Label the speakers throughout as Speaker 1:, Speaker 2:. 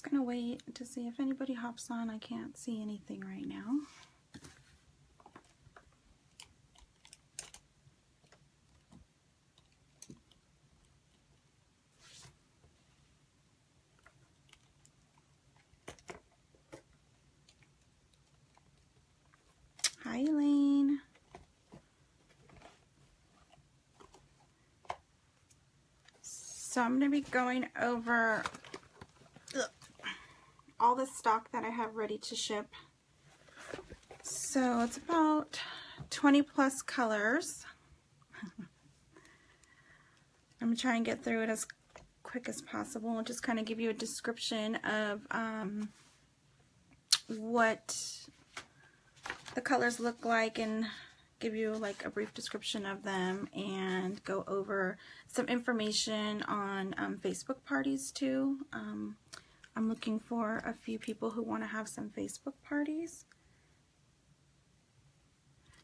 Speaker 1: gonna wait to see if anybody hops on. I can't see anything right now. Hi, Elaine. So I'm going to be going over all the stock that I have ready to ship. So it's about 20 plus colors. I'm going to try and get through it as quick as possible and just kind of give you a description of what the colors look like and give you like a brief description of them and go over some information on Facebook parties too. I'm looking for a few people who want to have some Facebook parties.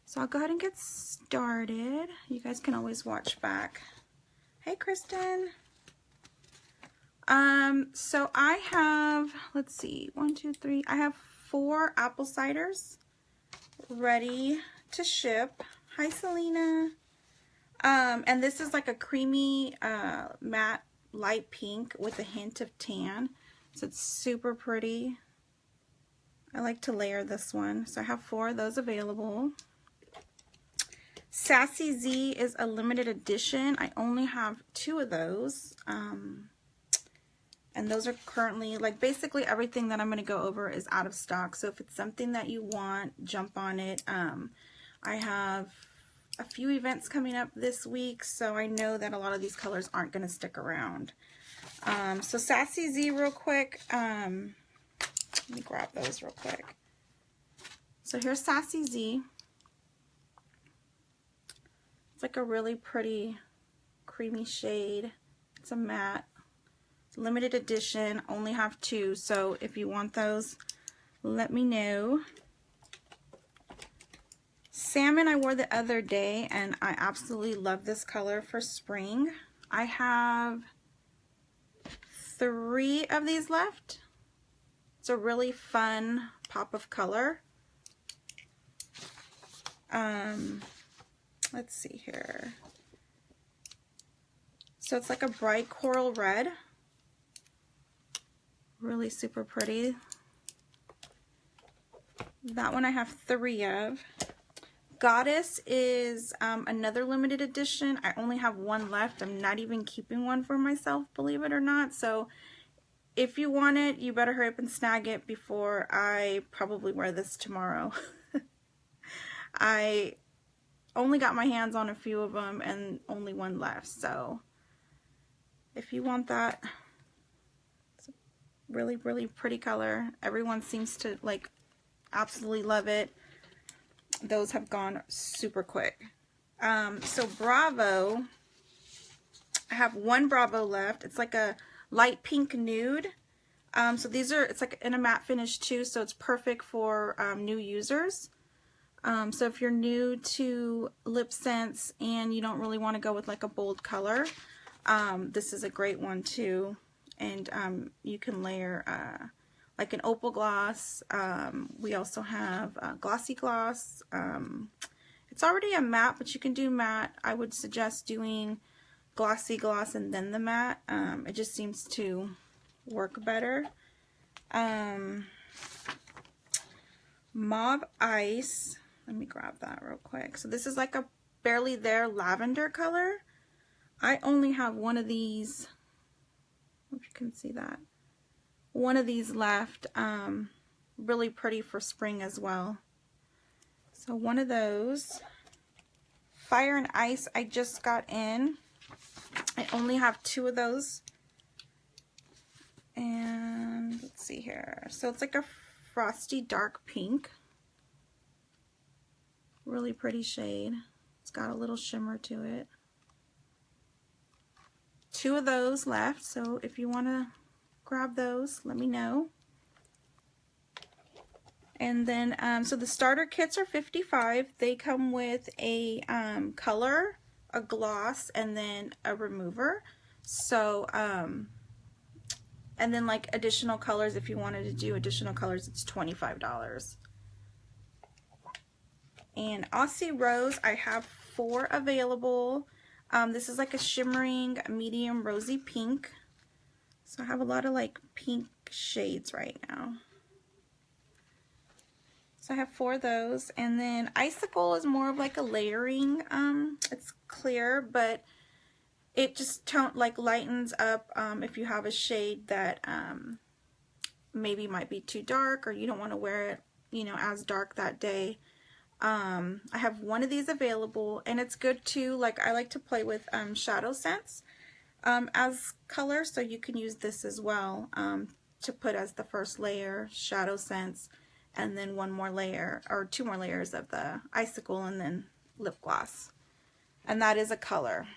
Speaker 1: So I'll go ahead and get started. You guys can always watch back. Hey, Kristen. So I have, let's see, 1, 2, 3. I have 4 apple ciders ready to ship. Hi, Selena. And this is like a creamy matte light pink with a hint of tan. So it's super pretty. I like to layer this one. So I have 4 of those available. Sassy Z is a limited edition. I only have 2 of those. And those are currently, like, basically everything that I'm going to go over is out of stock. So if it's something that you want, jump on it. I have a few events coming up this week, so I know that a lot of these colors aren't going to stick around. So Sassy Z real quick. Let me grab those real quick. So here's Sassy Z. It's like a really pretty creamy shade. It's a matte. Limited edition, only have 2, so if you want those, let me know. Salmon I wore the other day, and I absolutely love this color for spring. I have 3 of these left. It's a really fun pop of color. Let's see here. So it's like a bright coral red. Really super pretty. That one I have 3 of. Goddess is another limited edition. I only have 1 left. I'm not even keeping one for myself, believe it or not. So if you want it, you better hurry up and snag it before I probably wear this tomorrow. I only got my hands on a few of them and only 1 left. So if you want that, really, really pretty color. Everyone seems to like absolutely love it. Those have gone super quick. So Bravo, I have 1 Bravo left. It's like a light pink nude. So these are, it's like in a matte finish too, so it's perfect for new users. So if you're new to Lipsense and you don't really want to go with like a bold color, this is a great one too. And you can layer like an opal gloss. We also have glossy gloss. It's already a matte, but you can do matte. I would suggest doing glossy gloss and then the matte. It just seems to work better. Mauve Ice. Let me grab that real quick. So this is like a barely there lavender color. I only have 1 of these. If you can see that. 1 of these left. Really pretty for spring as well. So 1 of those. Fire and Ice I just got in. I only have 2 of those. And let's see here. So it's like a frosty dark pink. Really pretty shade. It's got a little shimmer to it. 2 of those left, so if you want to grab those, let me know. And then, so the starter kits are $55. They come with a color, a gloss, and then a remover. So And then like additional colors, if you wanted to do additional colors, it's $25. And Aussie Rose, I have 4 available. This is like a shimmering medium rosy pink. So I have a lot of like pink shades right now. So I have 4 of those. And then Icicle is more of like a layering. It's clear, but it just lightens up if you have a shade that maybe might be too dark, or you don't want to wear it, you know, as dark that day. I have 1 of these available, and it's good too. Like, I like to play with Shadow Sense as color, so you can use this as well to put as the first layer, Shadow Sense, and then 1 more layer or 2 more layers of the Icicle, and then lip gloss. And that is a color.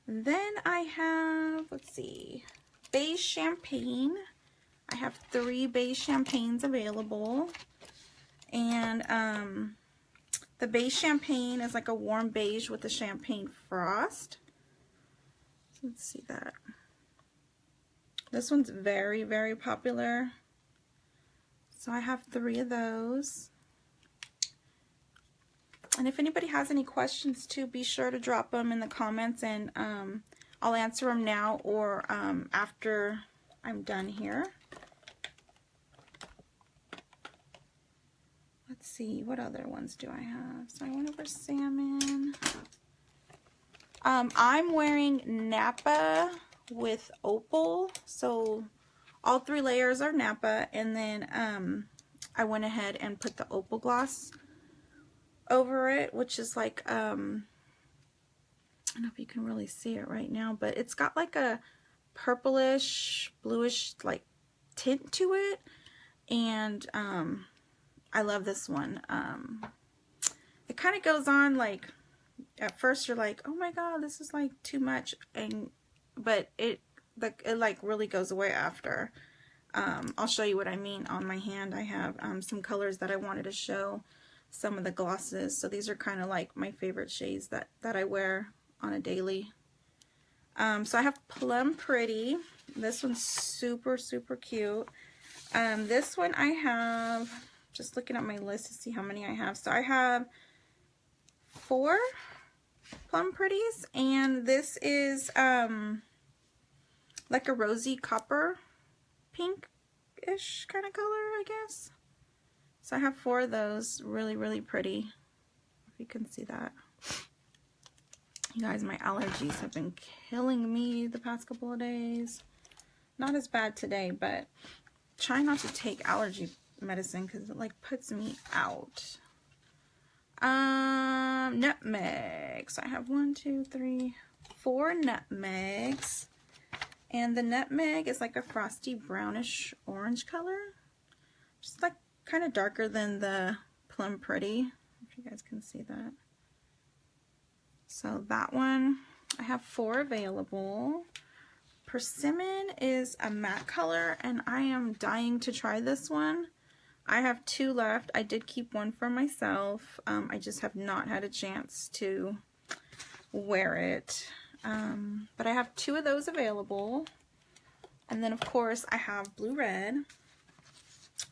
Speaker 1: And then I have, let's see, Beige Champagne. I have 3 Beige Champagnes available. And the Beige Champagne is like a warm beige with a champagne frost. Let's see that. This one's very, very popular. So I have 3 of those. And if anybody has any questions too, be sure to drop them in the comments, and I'll answer them now or after I'm done here. Let's see, what other ones do I have? So I went over salmon. I'm wearing Napa with opal. So all 3 layers are Napa, and then I went ahead and put the opal gloss over it, which is like, I don't know if you can really see it right now, but it's got like a purplish, bluish like tint to it. And I love this one. It kind of goes on like, at first you're like, oh my god, this is like too much, but it like really goes away after. I'll show you what I mean on my hand. I have some colors that I wanted to show, some of the glosses. So these are kind of like my favorite shades that I wear on a daily. So I have Plum Pretty. This one's super, super cute. This one I have, just looking at my list to see how many I have. So I have 4 Plum Pretties, and this is like a rosy copper pink-ish kind of color, I guess. So I have 4 of those, really, really pretty, if you can see that. You guys, my allergies have been killing me the past couple of days. Not as bad today, but try not to take allergy medicine because it like puts me out. Nutmeg. So I have 1, 2, 3, 4 nutmegs. And the nutmeg is like a frosty brownish orange color. Just like kind of darker than the Plum Pretty, if you guys can see that. So that one, I have 4 available. Persimmon is a matte color, and I am dying to try this one. I have 2 left. I did keep 1 for myself. I just have not had a chance to wear it. But I have 2 of those available. And then, of course, I have Blue Red.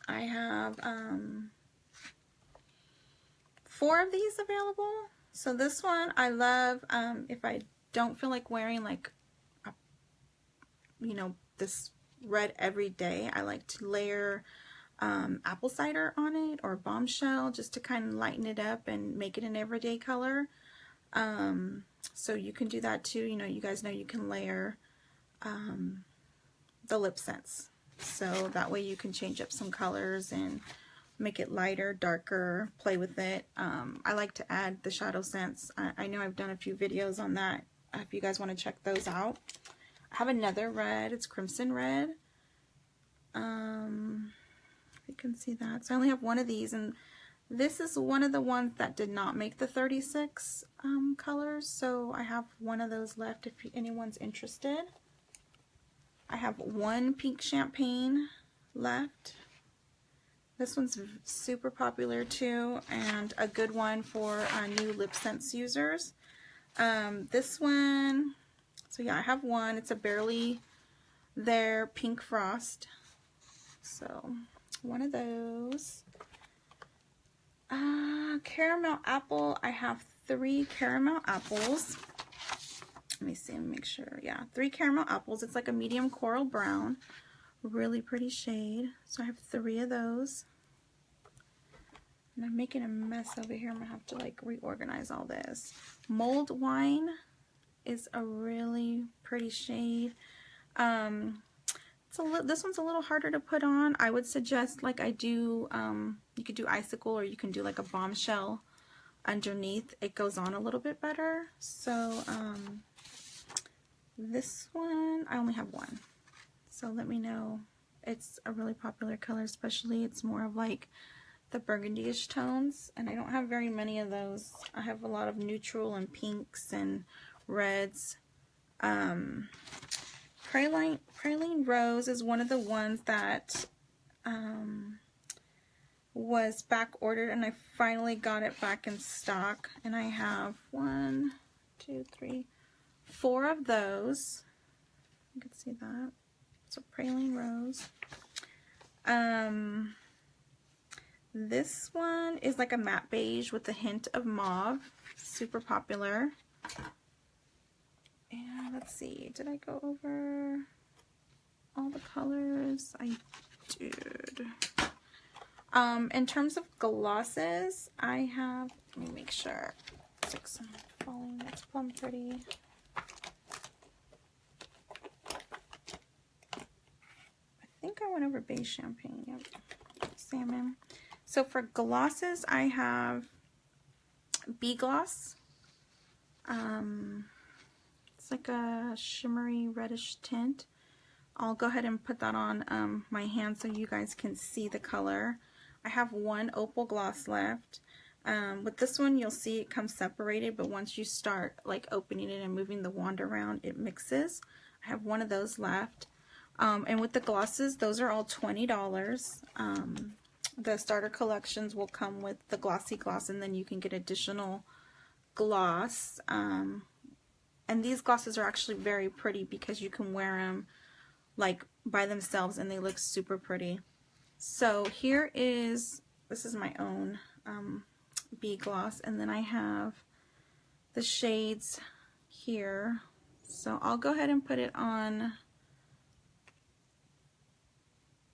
Speaker 1: I have 4 of these available. So this one I love if I don't feel like wearing like a, you know, this red every day. I like to layer apple cider on it, or bombshell, just to kind of lighten it up and make it an everyday color. So you can do that too. You know, you guys know you can layer the Lipsense, so that way you can change up some colors and make it lighter, darker, play with it. I like to add the Shadow Sense. I know I've done a few videos on that if you guys want to check those out. I have another red. It's Crimson Red. You can see that. So I only have 1 of these, and this is one of the ones that did not make the 36 colors, so I have 1 of those left if anyone's interested. I have 1 pink champagne left. This one's super popular too, and a good one for new Lipsense users. This one, so yeah, I have 1. It's a barely They're pink frost. So one of those. Caramel apple. I have 3 caramel apples. Let me see and make sure. Yeah, 3 caramel apples. It's like a medium coral brown. Really pretty shade. So I have 3 of those. And I'm making a mess over here. I'm gonna have to like reorganize all this. Mulled wine is a really pretty shade. This one's a little harder to put on. I would suggest, like I do, you could do icicle, or you can do like a bombshell underneath. It goes on a little bit better. So this one, I only have 1. So let me know. It's a really popular color, especially it's more of like the burgundy-ish tones, and I don't have very many of those. I have a lot of neutral and pinks and reds. Praline Rose is one of the ones that was back ordered, and I finally got it back in stock, and I have 1, 2, 3, 4 of those. You can see that. So Praline Rose. This one is like a matte beige with a hint of mauve. Super popular. And let's see, did I go over all the colors? I did. In terms of glosses, I have, let me make sure. It's like some falling, that's plum pretty. I think I went over beige champagne. Yep. Salmon. So for glosses, I have Bee Gloss. It's like a shimmery reddish tint. I'll go ahead and put that on my hand so you guys can see the color. I have 1 opal gloss left. With this one, you'll see it comes separated, but once you start like opening it and moving the wand around, it mixes. I have 1 of those left. And with the glosses, those are all $20. The starter collections will come with the glossy gloss, and then you can get additional gloss. And these glosses are actually very pretty because you can wear them like by themselves and they look super pretty. So here is, this is my own Bee Gloss, and then I have the shades here. So I'll go ahead and put it on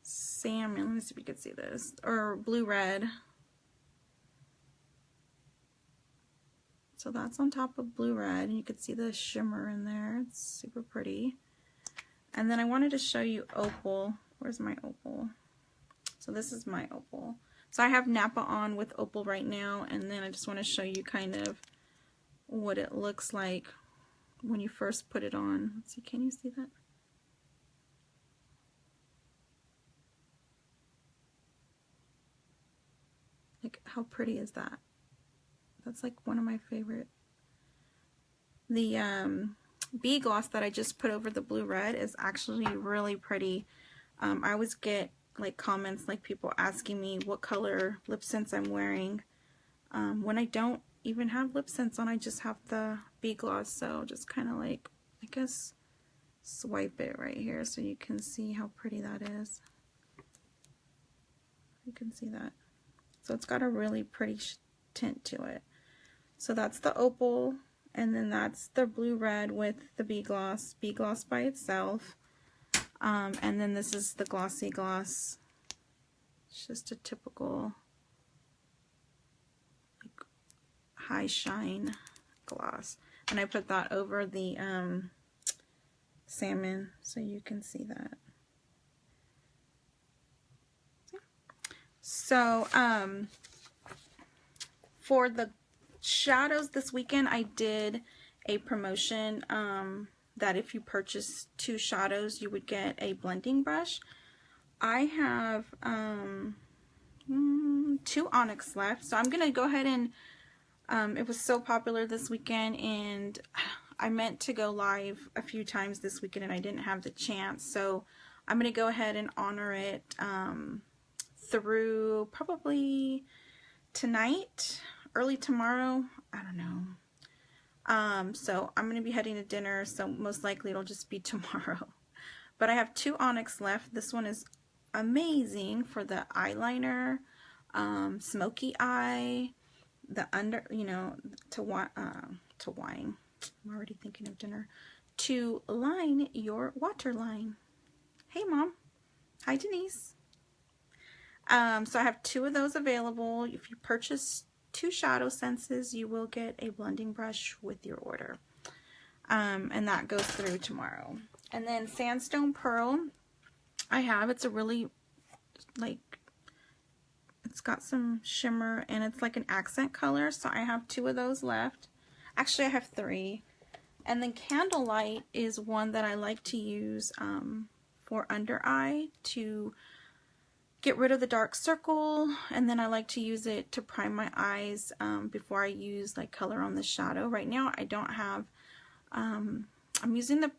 Speaker 1: Salmon. Let me see if you can see this, or Blue Red. So that's on top of Blue Red, and you can see the shimmer in there. It's super pretty. And then I wanted to show you Opal. Where's my Opal? So this is my Opal. So I have Napa on with Opal right now, and then I just want to show you kind of what it looks like when you first put it on. Let's see, can you see that? Like, how pretty is that? That's like one of my favorite. The Bee Gloss that I just put over the Blue Red is actually really pretty. I always get like comments, like people asking me what color Lipsense I'm wearing. When I don't even have Lipsense on, I just have the Bee Gloss. So just kind of like, I guess, swipe it right here so you can see how pretty that is. You can see that. So it's got a really pretty tint to it. So that's the Opal, and then that's the Blue Red with the Bee Gloss by itself. And then this is the Glossy Gloss. It's just a typical like high shine gloss. And I put that over the Salmon so you can see that. So, for the shadows this weekend, I did a promotion that if you purchase 2 shadows, you would get a blending brush. I have 2 Onyx left, so I'm going to go ahead and, it was so popular this weekend, and I meant to go live a few times this weekend, and I didn't have the chance, so I'm going to go ahead and honor it through probably tonight, early tomorrow, I don't know. So I'm going to be heading to dinner, so most likely it'll just be tomorrow. But I have 2 onyx left. This one is amazing for the eyeliner, smoky eye, the under, you know, to wine. I'm already thinking of dinner. To line your waterline. Hey, Mom. Hi, Denise. So I have 2 of those available. If you purchase 2 shadow senses, you will get a blending brush with your order. And that goes through tomorrow. And then Sandstone Pearl, it's a really, like, it's got some shimmer and it's like an accent color. So I have 2 of those left. Actually, I have 3. And then Candlelight is one that I like to use for under eye to get rid of the dark circle, and then I like to use it to prime my eyes before I use like color on the shadow. Right now I don't have, I'm using the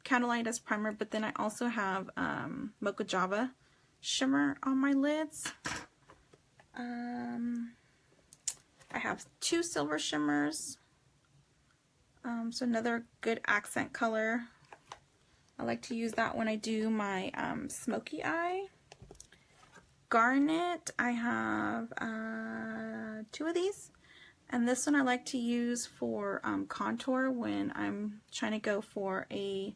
Speaker 1: Candlelight as primer, but then I also have Mocha Java shimmer on my lids. I have 2 silver shimmers, so another good accent color. I like to use that when I do my smoky eye. Garnet, I have 2 of these, and this one I like to use for contour when I'm trying to go for a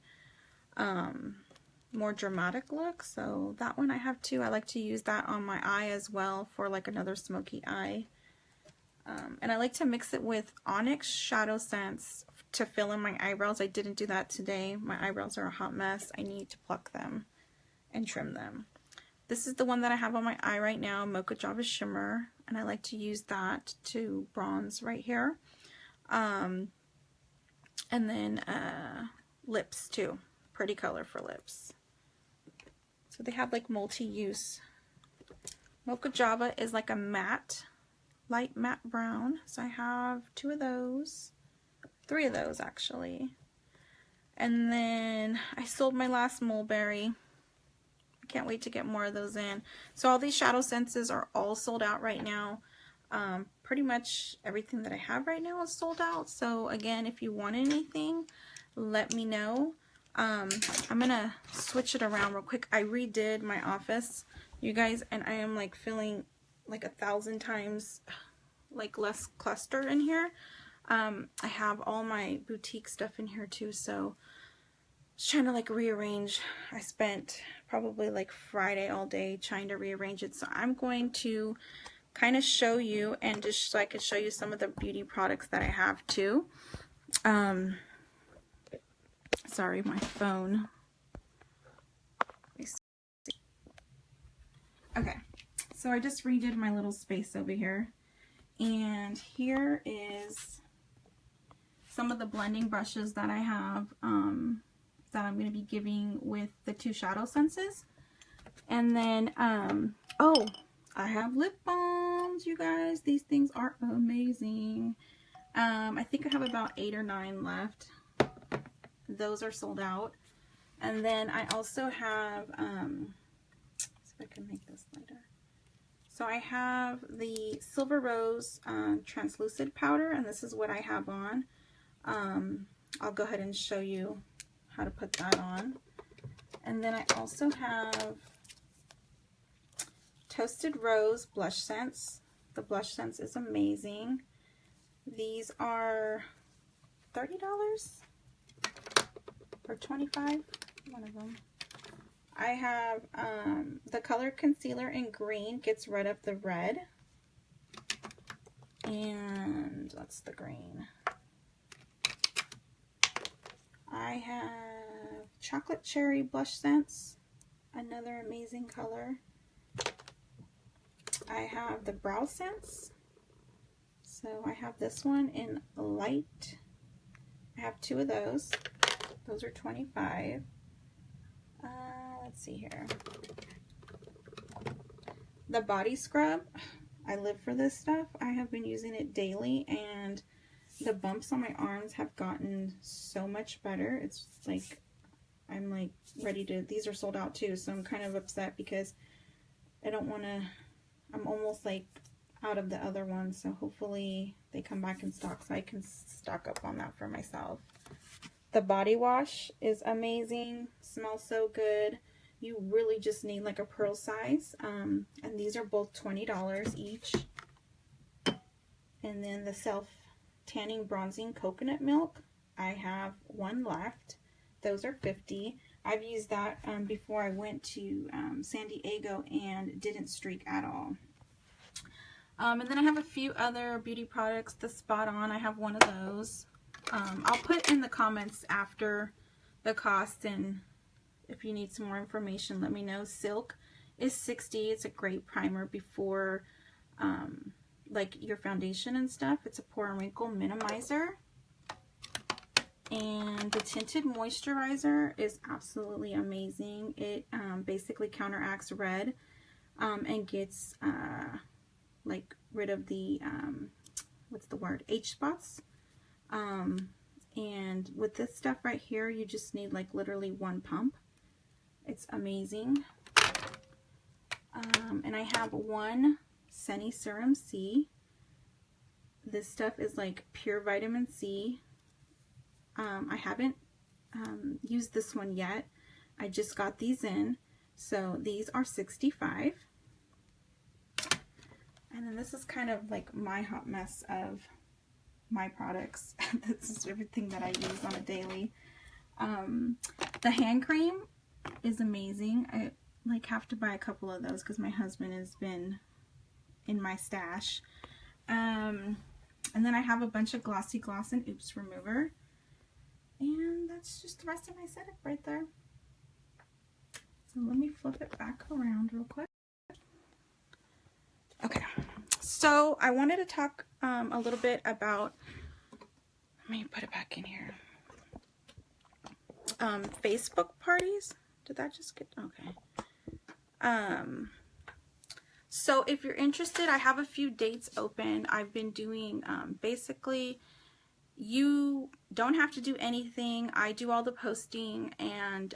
Speaker 1: more dramatic look. So that one I have 2. I like to use that on my eye as well for like another smoky eye. And I like to mix it with Onyx Shadow Scents to fill in my eyebrows. I didn't do that today. My eyebrows are a hot mess. I need to pluck them and trim them. This is the one that I have on my eye right now, Mocha Java Shimmer, and I like to use that to bronze right here. And then lips too, pretty color for lips. So they have like multi-use. Mocha Java is like a matte, light matte brown. So I have 2 of those, 3 of those actually. And then I sold my last mulberry. Can't wait to get more of those in. So all these shadow senses are all sold out right now. Pretty much everything that I have right now is sold out. So again, if you want anything, let me know. I'm gonna switch it around real quick. I redid my office, you guys, and I am like feeling like 1,000 times like less cluster in here. I have all my boutique stuff in here too, so just trying to like rearrange. I spent probably like Friday all day trying to rearrange it. So I'm going to kind of show you, and just so I can show you some of the beauty products that I have too. Sorry, my phone. Okay, so I just redid my little space over here, and here is some of the blending brushes that I have that I'm going to be giving with the 2 shadow senses. And then oh, I have lip balms, you guys. These things are amazing. I think I have about 8 or 9 left. Those are sold out. And then I also have see if I can make this lighter. So I have the Silver Rose translucent powder, and this is what I have on. I'll go ahead and show you how to put that on. And then I also have Toasted Rose blush scents. The blush scents is amazing. These are $30 or $25, one of them. I have the color concealer in green, gets rid of the red. And that's the green. I have Chocolate Cherry blush scents, another amazing color. I have the brow scents. So I have this one in light. I have 2 of those. Those are $25. Let's see here. The body scrub. I live for this stuff. I have been using it daily, and the bumps on my arms have gotten so much better. It's like, I'm like ready to, these are sold out too, so I'm kind of upset because I don't want to, I'm almost like out of the other ones, so hopefully they come back in stock so I can stock up on that for myself. The body wash is amazing, smells so good. You really just need like a pearl size, and these are both $20 each. And then the self tanning bronzing coconut milk, I have one left. Those are $50. I've used that before I went to San Diego and didn't streak at all. And then I have a few other beauty products. The Spot On, I have one of those. I'll put in the comments after the cost, and if you need some more information, let me know. Silk is $60. It's a great primer before like your foundation and stuff. It's a pore and wrinkle minimizer. And the tinted moisturizer is absolutely amazing. It basically counteracts red and gets like rid of the what's the word, H spots. And with this stuff right here, you just need like literally one pump. It's amazing. And I have one Senegence Serum C. This stuff is like pure vitamin C. I haven't used this one yet. I just got these in. So these are $65. And then this is kind of like my hot mess of my products. This is everything that I use on a daily. The hand cream is amazing. I like have to buy a couple of those because my husband has been in my stash. And then I have a bunch of Glossy Gloss and Oops Remover. And that's just the rest of my setup right there. So let me flip it back around real quick. Okay, so I wanted to talk a little bit about, let me put it back in here. Facebook parties. Did that just get, okay. So if you're interested, I have a few dates open. I've been doing, basically, you don't have to do anything. I do all the posting and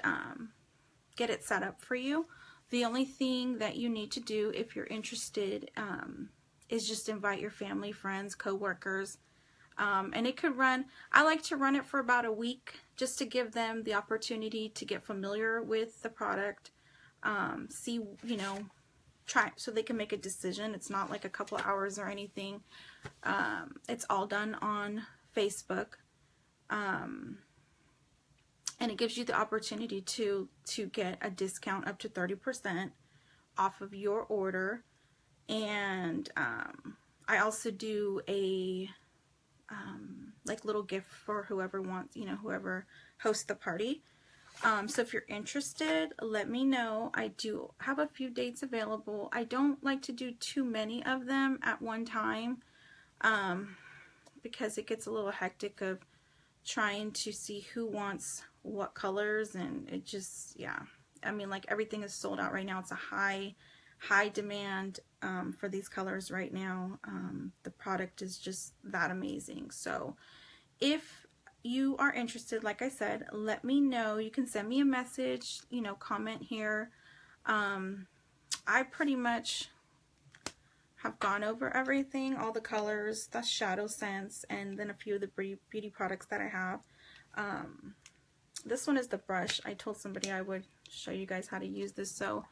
Speaker 1: get it set up for you. The only thing that you need to do if you're interested is just invite your family, friends, co-workers. And it could run, I like to run it for about a week just to give them the opportunity to get familiar with the product, see, you know, try so they can make a decision. It's not like a couple hours or anything. It's all done on Facebook. And it gives you the opportunity to get a discount up to 30% off of your order. And I also do a like little gift for whoever wants, you know, whoever hosts the party. So if you're interested, let me know. I do have a few dates available. I don't like to do too many of them at one time because it gets a little hectic of trying to see who wants what colors, and it just, yeah, I mean, like everything is sold out right now. It's a high demand for these colors right now. The product is just that amazing. So if you are interested, like I said, let me know. You can send me a message, you know, comment here. I pretty much have gone over everything, all the colors, the shadow scents, and then a few of the beauty products that I have. This one is the brush. I told somebody I would show you guys how to use this. So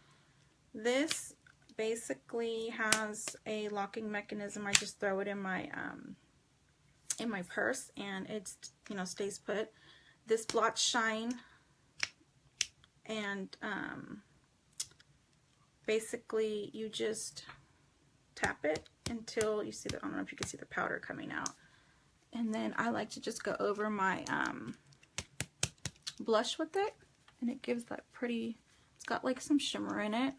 Speaker 1: this basically has a locking mechanism. I just throw it in my purse and it's, you know, stays put. This blots shine, and basically you just tap it until you see the, I don't know if you can see the powder coming out. And then I like to just go over my blush with it, and it gives that pretty, it's got like some shimmer in it.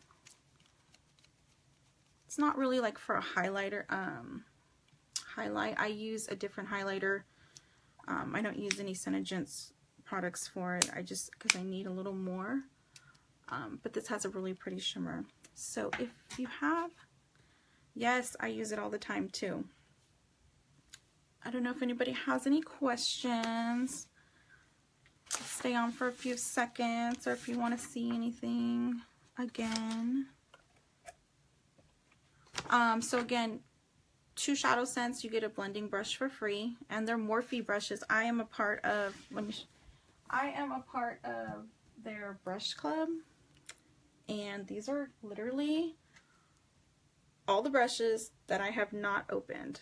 Speaker 1: It's not really like for a highlighter, highlight. I use a different highlighter. I don't use any Senegence products for it. I just, because I need a little more. But this has a really pretty shimmer. So if you have, yes, I use it all the time too. I don't know if anybody has any questions. Stay on for a few seconds, or if you want to see anything again. So again, 2 shadow scents, you get a blending brush for free, and they're Morphe brushes. I am a part of, let me I am a part of their brush club, and these are literally all the brushes that I have not opened.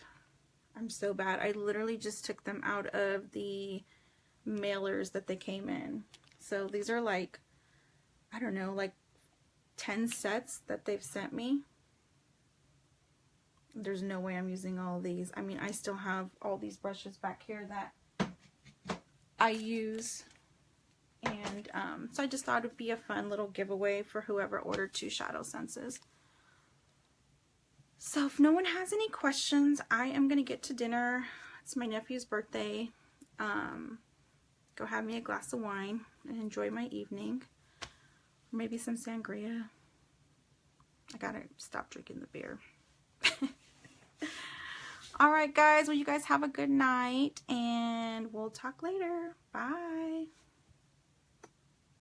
Speaker 1: I'm so bad. I literally just took them out of the mailers that they came in. So these are like, I don't know, like 10 sets that they've sent me. There's no way I'm using all of these. I mean, I still have all these brushes back here that I use. And so I just thought it would be a fun little giveaway for whoever ordered 2 shadow senses. So if no one has any questions, I am going to get to dinner. It's my nephew's birthday. Go have me a glass of wine and enjoy my evening. Or maybe some sangria. I gotta stop drinking the beer. Alright guys, well you guys have a good night and we'll talk later. Bye.